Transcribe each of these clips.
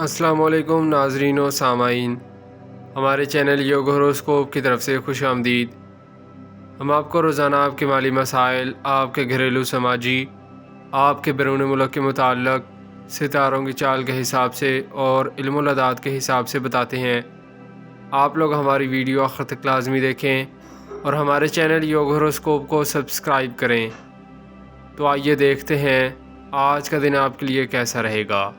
السلام علیکم ناظرین و سامعین، ہمارے چینل یوگ ہوروسکوپ کی طرف سے خوش آمدید۔ ہم آپ کو روزانہ آپ کے مالی مسائل، آپ کے گھریلو سماجی، آپ کے بیرون ملک کے متعلق ستاروں کی چال کے حساب سے اور علم العداد کے حساب سے بتاتے ہیں۔ آپ لوگ ہماری ویڈیو آخر تک لازمی دیکھیں اور ہمارے چینل یوگ ہوروسکوپ کو سبسکرائب کریں۔ تو آئیے دیکھتے ہیں آج کا دن آپ کے لیے کیسا رہے گا۔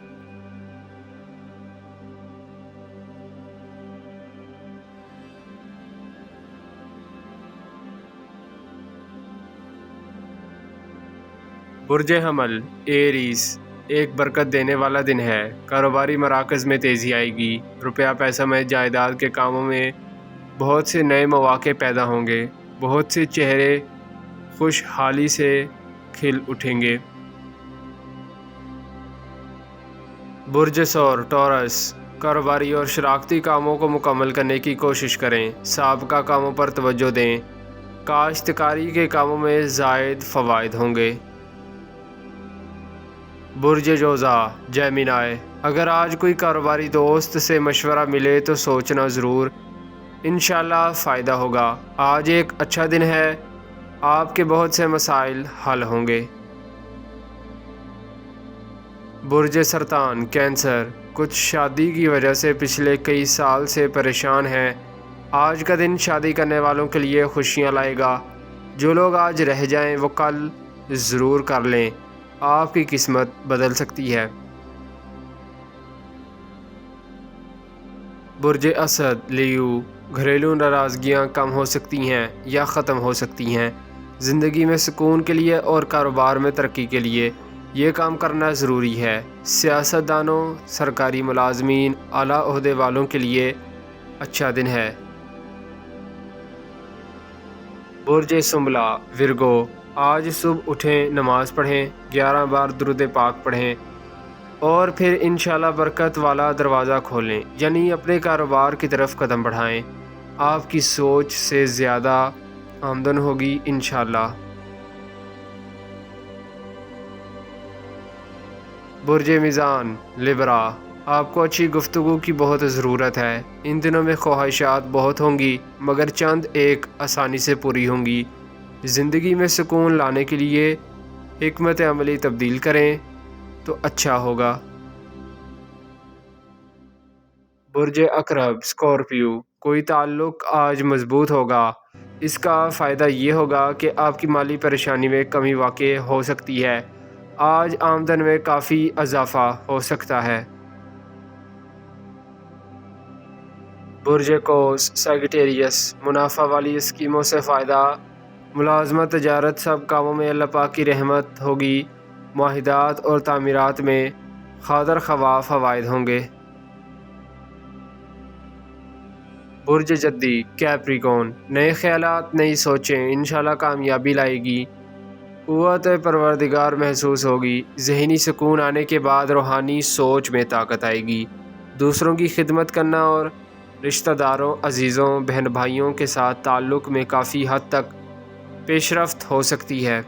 برج حمل ایریز، ایک برکت دینے والا دن ہے۔ کاروباری مراکز میں تیزی آئے گی۔ روپیہ پیسہ میں جائیداد کے کاموں میں بہت سے نئے مواقع پیدا ہوں گے۔ بہت سے چہرے خوشحالی سے کھل اٹھیں گے۔ برج ثور ٹورس، کاروباری اور شراکتی کاموں کو مکمل کرنے کی کوشش کریں۔ سابقہ کاموں پر توجہ دیں۔ کاشتکاری کے کاموں میں زائد فوائد ہوں گے۔ برج جوزا جیمینائی، اگر آج کوئی کاروباری دوست سے مشورہ ملے تو سوچنا ضرور، انشاءاللہ فائدہ ہوگا۔ آج ایک اچھا دن ہے، آپ کے بہت سے مسائل حل ہوں گے۔ برج سرطان کینسر، کچھ شادی کی وجہ سے پچھلے کئی سال سے پریشان ہیں۔ آج کا دن شادی کرنے والوں کے لیے خوشیاں لائے گا۔ جو لوگ آج رہ جائیں وہ کل ضرور کر لیں، آپ کی قسمت بدل سکتی ہے۔ برج اسد لیو، گھریلو ناراضگیاں کم ہو سکتی ہیں یا ختم ہو سکتی ہیں۔ زندگی میں سکون کے لیے اور کاروبار میں ترقی کے لیے یہ کام کرنا ضروری ہے۔ سیاستدانوں، سرکاری ملازمین، اعلیٰ عہدے والوں کے لیے اچھا دن ہے۔ برج سنبلہ ورگو، آج صبح اٹھیں، نماز پڑھیں، 11 بار درود پاک پڑھیں اور پھر انشاءاللہ برکت والا دروازہ کھولیں، یعنی اپنے کاروبار کی طرف قدم بڑھائیں۔ آپ کی سوچ سے زیادہ آمدن ہوگی انشاءاللہ۔ برج میزان لبرا، آپ کو اچھی گفتگو کی بہت ضرورت ہے۔ ان دنوں میں خواہشات بہت ہوں گی مگر چند ایک آسانی سے پوری ہوں گی۔ زندگی میں سکون لانے کے لیے حکمت عملی تبدیل کریں تو اچھا ہوگا۔ برج عقرب اسکارپیو، کوئی تعلق آج مضبوط ہوگا۔ اس کا فائدہ یہ ہوگا کہ آپ کی مالی پریشانی میں کمی واقع ہو سکتی ہے۔ آج آمدن میں کافی اضافہ ہو سکتا ہے۔ برج قوس سیگیٹیریس، منافع والی اسکیموں سے فائدہ، ملازمت، تجارت، سب کاموں میں اللہ پاک کی رحمت ہوگی۔ معاہدات اور تعمیرات میں خاطر خواہ فوائد ہوں گے۔ برج جدی کیپریکون، نئے خیالات، نئی سوچیں انشاءاللہ کامیابی لائے گی۔ قوت پروردگار محسوس ہوگی۔ ذہنی سکون آنے کے بعد روحانی سوچ میں طاقت آئے گی۔ دوسروں کی خدمت کرنا اور رشتہ داروں، عزیزوں، بہن بھائیوں کے ساتھ تعلق میں کافی حد تک پیش رفت ہو سکتی ہے۔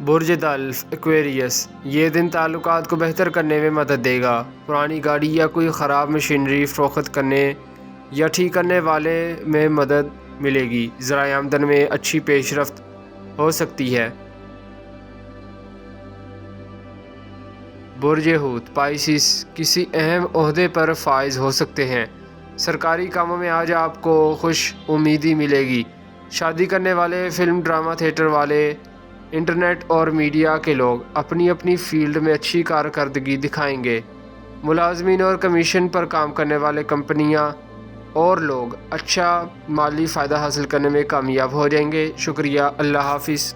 برج دلف ایکویریس، یہ دن تعلقات کو بہتر کرنے میں مدد دے گا۔ پرانی گاڑی یا کوئی خراب مشینری فروخت کرنے یا ٹھیک کرنے والے میں مدد ملے گی۔ ذرائع آمدن میں اچھی پیش رفت ہو سکتی ہے۔ برج حوت پائسیس، کسی اہم عہدے پر فائز ہو سکتے ہیں۔ سرکاری کاموں میں آج آپ کو خوش امیدی ملے گی۔ شادی کرنے والے، فلم ڈرامہ تھیٹر والے، انٹرنیٹ اور میڈیا کے لوگ اپنی اپنی فیلڈ میں اچھی کارکردگی دکھائیں گے۔ ملازمین اور کمیشن پر کام کرنے والے کمپنیاں اور لوگ اچھا مالی فائدہ حاصل کرنے میں کامیاب ہو جائیں گے۔ شکریہ، اللہ حافظ۔